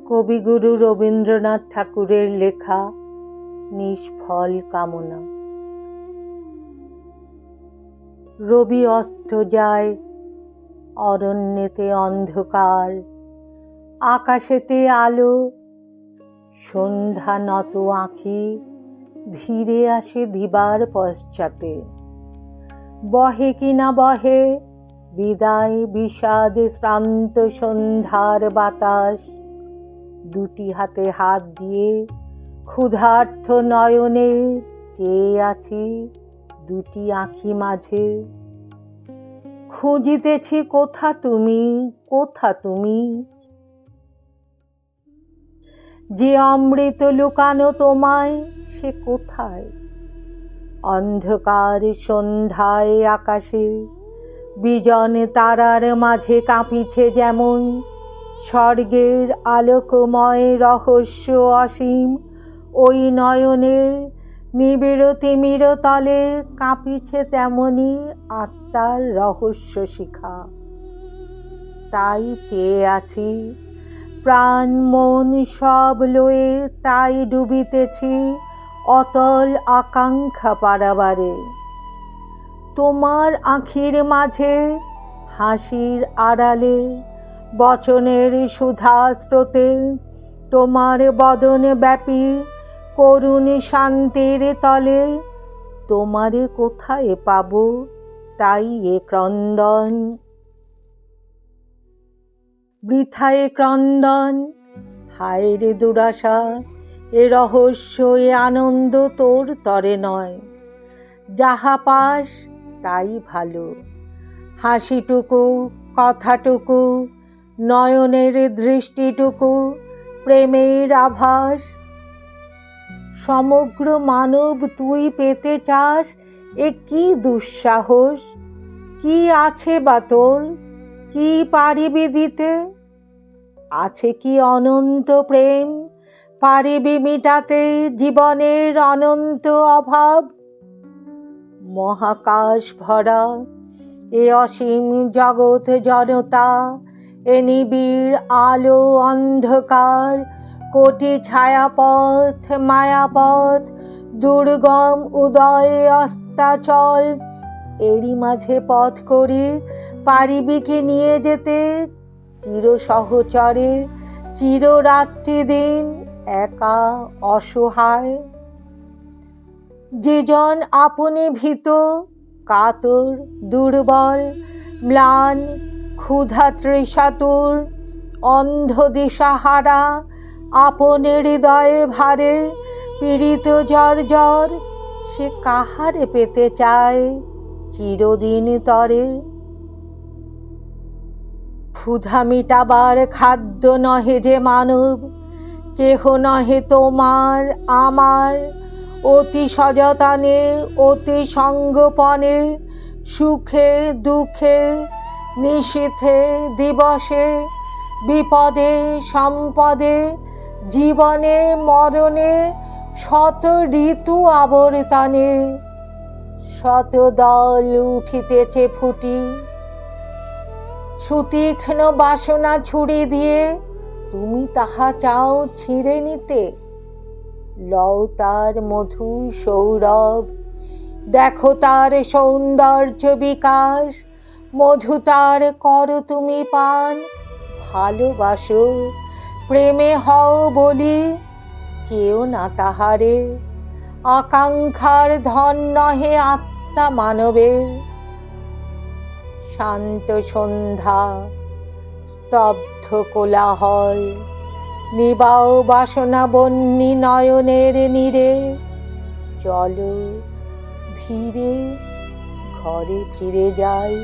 কবিগুরু রবীন্দ্রনাথ ঠাকুরের লেখা নিষ্ফল কামনা। রবি অস্ত যায়, অরণ্যেতে অন্ধকার, আকাশেতে আলো। সন্ধ্যা নত আঁখি ধীরে আসে দিবার পশ্চাতে। বহে কিনা বহে বিদায় বিষাদ শ্রান্ত সন্ধ্যার বাতাস। দুটি হাতে হাত দিয়ে ক্ষুধার্ত নয়নে চেয়ে আছি দুটি আঁখি মাঝে। খুঁজিতেছি কোথা তুমি, কোথা তুমি, যে অমৃত লুকানো তোমায় সে কোথায়? অন্ধকার সন্ধ্যায় আকাশে বিজন তারার মাঝে কাঁপিছে যেমন স্বর্গের আলোকময় রহস্য অসীম। ওই নয়নের নিবিড় তিমির তলে কাঁপিছে তেমনি আত্মার রহস্য শিখা। তাই চেয়ে আছি প্রাণ মন সব লয়ে, তাই ডুবিতেছি অতল আকাঙ্ক্ষা পারাবারে। তোমার আঁখির মাঝে হাসির আড়ালে বচনের সুধা স্রোতে, তোমার বদন ব্যাপী করুণ শান্তির তলে। তোমারে কোথায় পাব তাই এ ক্রন্দন, বৃথায় ক্রন্দন। হায় রে দুরাশা, এ রহস্য এ আনন্দ তোর তরে নয়। যাহা পাস তাই ভালো, হাসিটুকু কথাটুকু নয়নের দৃষ্টিটুকু প্রেমের আভাস। সমগ্র মানব তুই পেতে চাস, এ কি দুঃসাহস? কি আছে বা তোর, কি পারিবি দিতে? আছে কি অনন্ত প্রেম, পারিবি মিটাতে জীবনের অনন্ত অভাব? মহাকাশ ভরা এ অসীম জগৎ জনতা, এ নিবিড় আলো অন্ধকার, কোটি ছায়াপথ মায়াপথ, দুর্গম উদয় অস্তাচল। এরই মাঝে পথ করি পারিবি কি নিয়ে যেতে চির সহচরে চিররাত্রি দিন একা অসহায়? যেজন আপনি ভীত কাতর দুর্বল ম্লান ক্ষুধা তৃষাতুর অন্ধ দিশাহারা, আপন হৃদয়ে ভারে পীড়িত জর্জর, সে কাহারে পেতে চায় চিরদিন তরে? ক্ষুধা মিটাবার খাদ্য নহে যে মানব, কেহ নহে তোমার আমার। অতি সযতনে অতি সঙ্গোপনে, সুখে দুঃখে নিশীথে দিবসে, বিপদে সম্পদে জীবনে মরণে, শত ঋতু আবর্তনে শত দল উঠিতেছে ফুটি। সুতীক্ষ্ণ বাসনা ছুরি দিয়ে তুমি তাহা চাও ছিঁড়ে নিতে। লও তার মধু সৌরভ, দেখো তার সৌন্দর্য বিকাশ। মধু তার করো তুমি পান, ভালোবাসো প্রেমে হও বলি, চেও না তাহারে। আকাঙ্ক্ষার ধন নহে আত্মা মানবের। শান্ত সন্ধ্যা স্তব্ধ কোলাহল, নিবাও বাসনা বন্যী নয়নের নীরে। চলো ধীরে ঘরে ফিরে যাই।